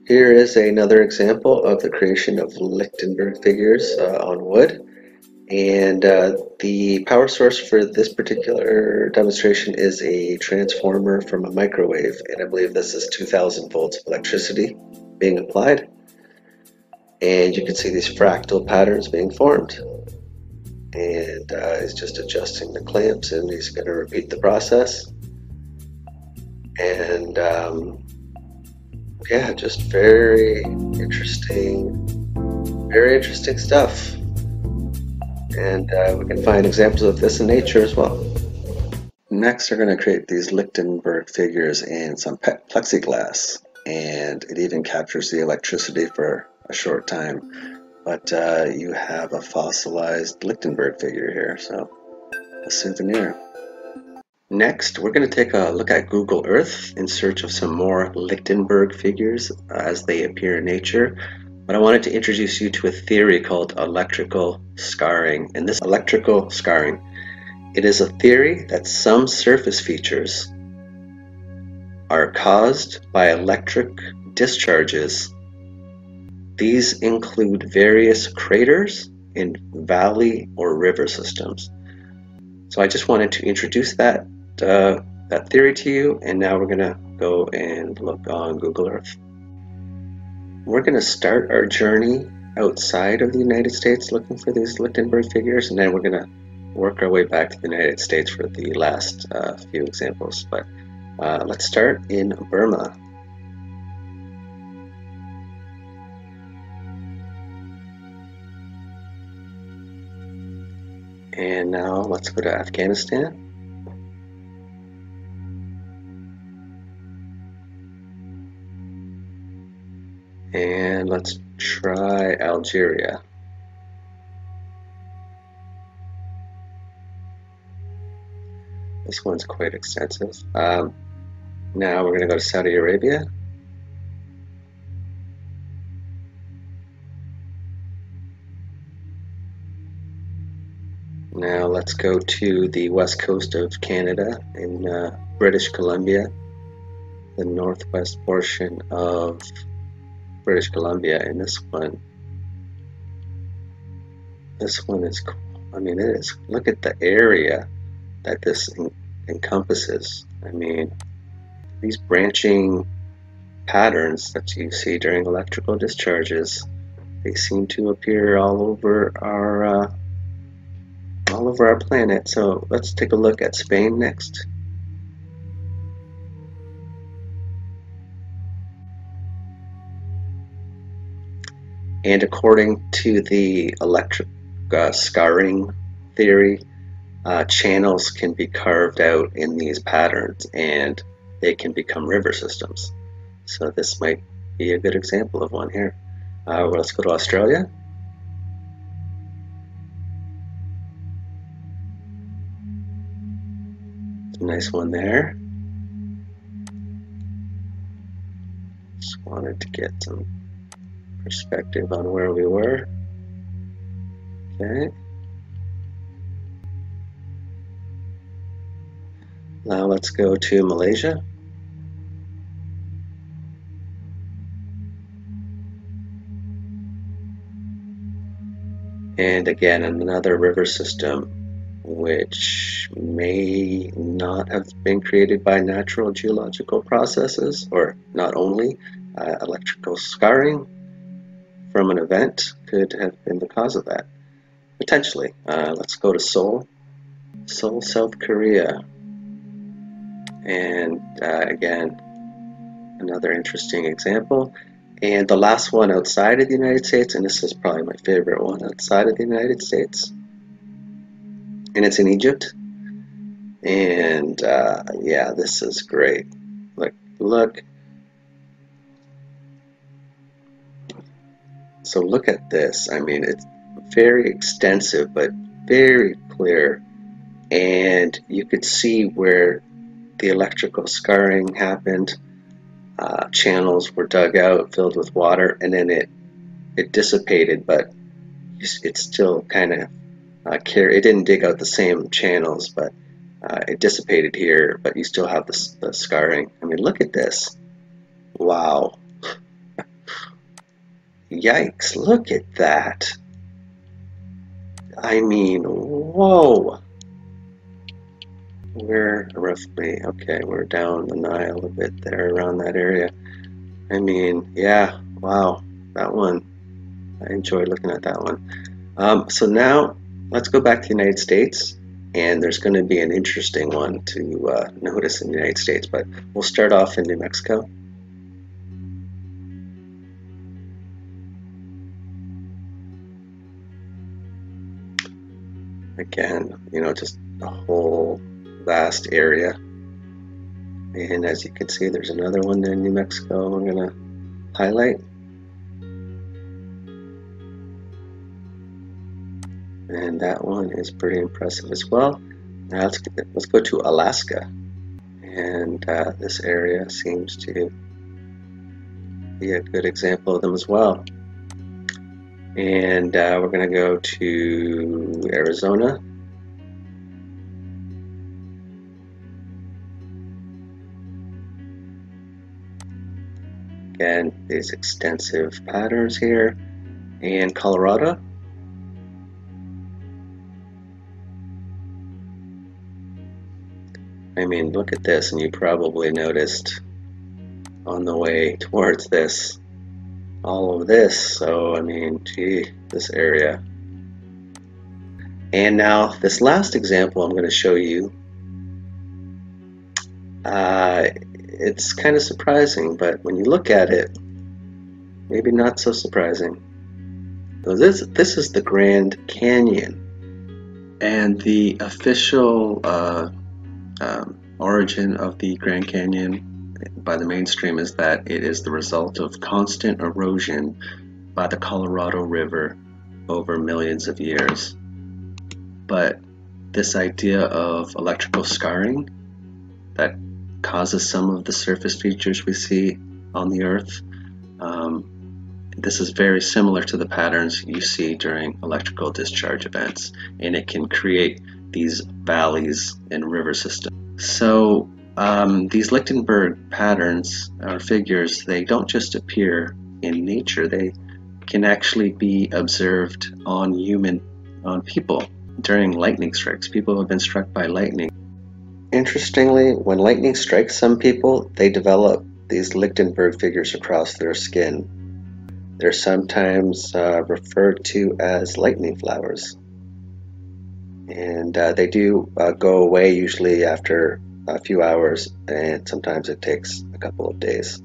Here is another example of the creation of Lichtenberg figures on wood. And the power source for this particular demonstration is a transformer from a microwave. And I believe this is 2000 volts of electricity being applied. And you can see these fractal patterns being formed. And he's just adjusting the clamps, and he's going to repeat the process. And yeah, just very interesting stuff. And we can find examples of this in nature as well. Next, we're going to create these Lichtenberg figures in some plexiglass, and it even captures the electricity for a short time. But you have a fossilized Lichtenberg figure here, so a souvenir. Next, we're going to take a look at Google Earth in search of some more Lichtenberg figures as they appear in nature. But I wanted to introduce you to a theory called electrical scarring. And this electrical scarring, it is a theory that some surface features are caused by electric discharges. These include various craters in valley or river systems. So I just wanted to introduce that theory to you, and now we're going to go and look on Google Earth. We're going to start our journey outside of the United States looking for these Lichtenberg figures, and then we're going to work our way back to the United States for the last few examples. But let's start in Burma. And now let's go to Afghanistan. And let's try Algeria. This one's quite extensive. Now we're going to go to Saudi Arabia. Now let's go to the west coast of Canada in British Columbia, the northwest portion of British Columbia. And this one is, I mean, it is, look at the area that this encompasses. I mean, these branching patterns that you see during electrical discharges, they seem to appear all over our planet. So let's take a look at Spain next. And according to the electric scarring theory, channels can be carved out in these patterns and they can become river systems. So this might be a good example of one here. Well, let's go to Australia. Nice one there. Just wanted to get some perspective on where we were. Okay. Now let's go to Malaysia. And again, another river system which may not have been created by natural geological processes, or not only electrical scarring from an event could have been the cause of that, potentially. Let's go to Seoul, South Korea. And again, another interesting example. And the last one outside of the United States, and this is probably my favorite one outside of the United States, and it's in Egypt. And yeah, this is great. Look. So look at this. I mean, it's very extensive, but very clear. And you could see where the electrical scarring happened. Channels were dug out, filled with water, and then it dissipated, but it still kind of it didn't dig out the same channels, but it dissipated here, but you still have the scarring. I mean, look at this. Wow. Yikes, look at that. I mean, whoa. We're roughly, okay, we're down the Nile a bit there around that area. I mean, yeah, wow, that one, I enjoyed looking at that one. So now let's go back to the United States, and there's going to be an interesting one to notice in the United States, but we'll start off in New Mexico. Again, you know, just a whole vast area. And as you can see, there's another one in New Mexico I'm going to highlight. And that one is pretty impressive as well. Now let's go to Alaska. And this area seems to be a good example of them as well. And we're going to go to Arizona. Again, these extensive patterns here. And Colorado. I mean, look at this, and you probably noticed on the way towards this, all of this. So, I mean, gee, this area. And now, this last example I'm going to show you, it's kind of surprising, but when you look at it, maybe not so surprising. So this is the Grand Canyon, and the official origin of the Grand Canyon by the mainstream is that it is the result of constant erosion by the Colorado River over millions of years. But this idea of electrical scarring that causes some of the surface features we see on the Earth, this is very similar to the patterns you see during electrical discharge events, and it can create these valleys and river systems. So these Lichtenberg patterns or figures, they don't just appear in nature, they can actually be observed on people during lightning strikes. People have been struck by lightning. Interestingly, when lightning strikes some people, they develop these Lichtenberg figures across their skin. They're sometimes referred to as lightning flowers. And they do go away usually after a few hours, and sometimes it takes a couple of days.